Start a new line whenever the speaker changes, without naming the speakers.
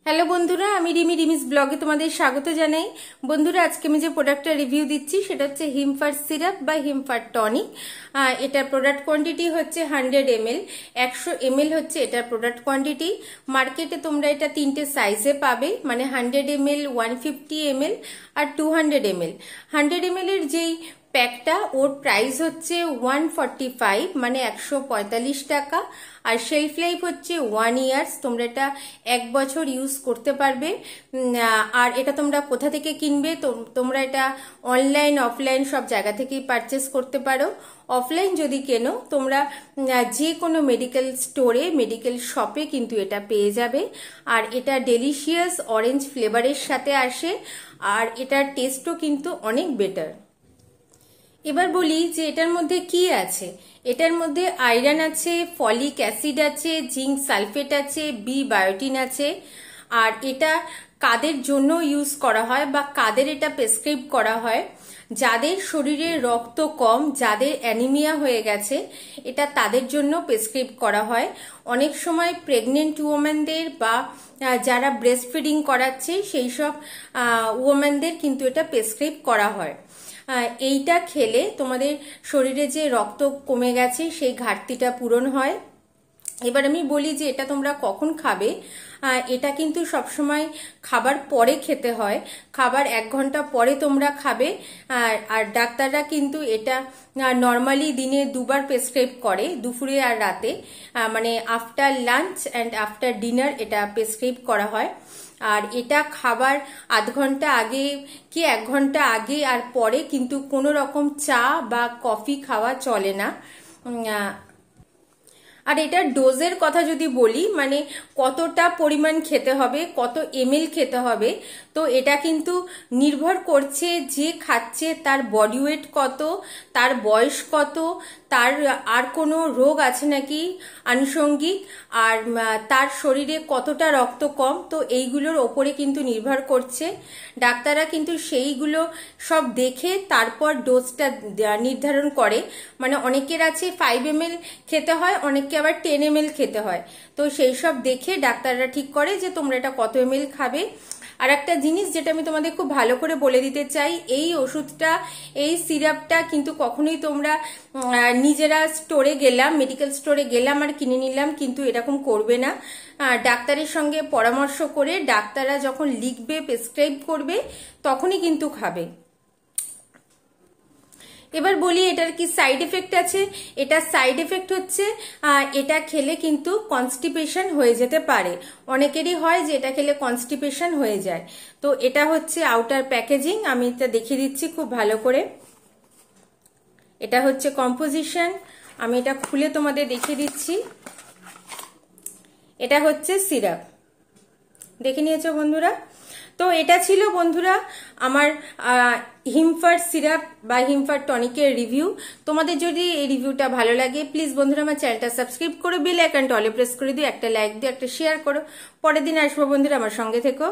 Hello বন্ধুরা, আমি রিমিস ব্লগে তোমাদের স্বাগত জানাই। বন্ধুরা, আজকে আমি যে প্রোডাক্টটা রিভিউ দিচ্ছি সেটা হচ্ছে হিমফার সিরাপ বা হিমফার টনিক। এটার প্রোডাক্ট কোয়ান্টিটি হচ্ছে 100 ml, 100 ml হচ্ছে এটার প্রোডাক্ট কোয়ান্টিটি। মার্কেটে তোমরা এটা তিনটে সাইজে পাবে, মানে 100 ml, 150 ml আর 200 ml। 100 ml এর যেই প্যাকটা, ওর প্রাইস হচ্ছে 145, মানে 145 টাকা। আর শেলফ লাইফ হচ্ছে 1 ইয়ার্স, তোমরা এটা 1 বছর ইউজ করতে পারবে। আর এটা তোমরা কোথা থেকে কিনবে? তোমরা এটা অনলাইন অফলাইন সব জায়গা থেকেই পারচেস করতে পারো। অফলাইন যদি কেনো তোমরা যে কোনো মেডিকেল স্টোরে, মেডিকেল শপে কিন্তু এটা পেয়ে যাবে। আর এটা ডেলিশিয়াস অরেঞ্জ ফ্লেভারের সাথে আসে, আর এটার টেস্টও কিন্তু অনেক বেটার। এবার বলি যে এটার মধ্যে কি আছে। এটার মধ্যে আয়রন আছে, ফলিক অ্যাসিড আছে, জিঙ্ক সালফেট আছে, বি বায়োটিন আছে। আর এটা কাদের জন্য ইউজ করা হয় বা কাদের এটা প্রেসক্রাইব করা হয়? যাদের শরীরে রক্ত কম, যাদের অ্যানিমিয়া হয়ে গেছে, এটা তাদের জন্য প্রেসক্রাইব করা হয়। অনেক সময় প্রেগনেন্ট ওমেনদের বা যারা ব্রেস্ট ফিডিং করাচ্ছে সেই সব ওমেনদের কিন্তু এটা প্রেসক্রাইব করা হয়। এইটা খেলে তোমাদের শরীরে যে রক্ত কমে গেছে সেই ঘাটতিটা পূরণ হয়। এবার আমি বলি যে এটা তোমরা কখন খাবে। এটা কিন্তু সবসময় খাবার পরে খেতে হয়, খাবার 1 ঘন্টা পরে তোমরা খাবে। আর ডাক্তাররা কিন্তু এটা নর্মালি দিনে 2 বার প্রেসক্রাইব করে, দুপুরে আর রাতে, মানে after lunch and after dinner এটা প্রেসক্রাইব করা হয়। আর এটা খাবার 1/2 ঘন্টা আগে কি 1 ঘন্টা আগে আর পরে কিন্তু কোনো রকম চা বা কফি খাওয়া চলে না। আর এটার ডোজের কথা যদি বলি, মানে কতটা পরিমাণ খেতে হবে, কত ml খেতে হবে, তো এটা কিন্তু নির্ভর করছে যে খাচ্ছে তার বডি ওয়েট কত, তার বয়স কত, তার আর কোনো রোগ আছে নাকি আনুষঙ্গিক, আর তার শরীরে কতটা রক্ত কম, তো এইগুলোর ওপরে কিন্তু নির্ভর করছে। ডাক্তাররা কিন্তু সেইগুলো সব দেখে তারপর ডোজটা নির্ধারণ করে। মানে অনেকের আছে 5 ml খেতে হয়, অনেককে আবার 10 ml খেতে হয়। তো সেই সব দেখে ডাক্তাররা ঠিক করে যে তোমরা এটা কত ml খাবে। আর একটা জিনিস যেটা আমি তোমাদের খুব ভালো করে বলে দিতে চাই, এই ওষুধটা, এই সিরাপটা কিন্তু কখনোই তোমরা নিজেরা স্টোরে গেলাম, মেডিকেল স্টোরে গেলাম আর কিনে নিলাম, কিন্তু এরকম করবে না। ডাক্তারের সঙ্গে পরামর্শ করে ডাক্তাররা যখন লিখবে, প্রেসক্রাইব করবে, তখনই কিন্তু খাবে। এবার বলি এটার কি সাইড এফেক্ট আছে। এটার সাইড এফেক্ট হচ্ছে এটা খেলে কিন্তু কনস্টিপেশন হয়ে যেতে পারে। অনেকেরই হয় যে এটা খেলে কনস্টিপেশন হয়ে যায়। তো এটা হচ্ছে আউটার প্যাকেজিং, আমি এটা দেখিয়ে দিচ্ছি খুব ভালো করে। এটা হচ্ছে কম্পোজিশন, আমি এটা খুলে তোমাদের দেখিয়ে দিচ্ছি। এটা হচ্ছে সিরাপ, দেখে নিয়েছো বন্ধুরা। তো এটা ছিল বন্ধুরা আমার হিমফার সিরাপ বা হিমফার টনিকের রিভিউ। তোমাদের যদি এই রিভিউটা ভালো লাগে, প্লিজ বন্ধুরা আমার চ্যানেলটা সাবস্ক্রাইব করে বেল আইকনটা অলে প্রেস করে দিও, একটা লাইক দিও, একটা শেয়ার করো। পরের দিন আসবো বন্ধুরা, আমার সঙ্গে থেকো।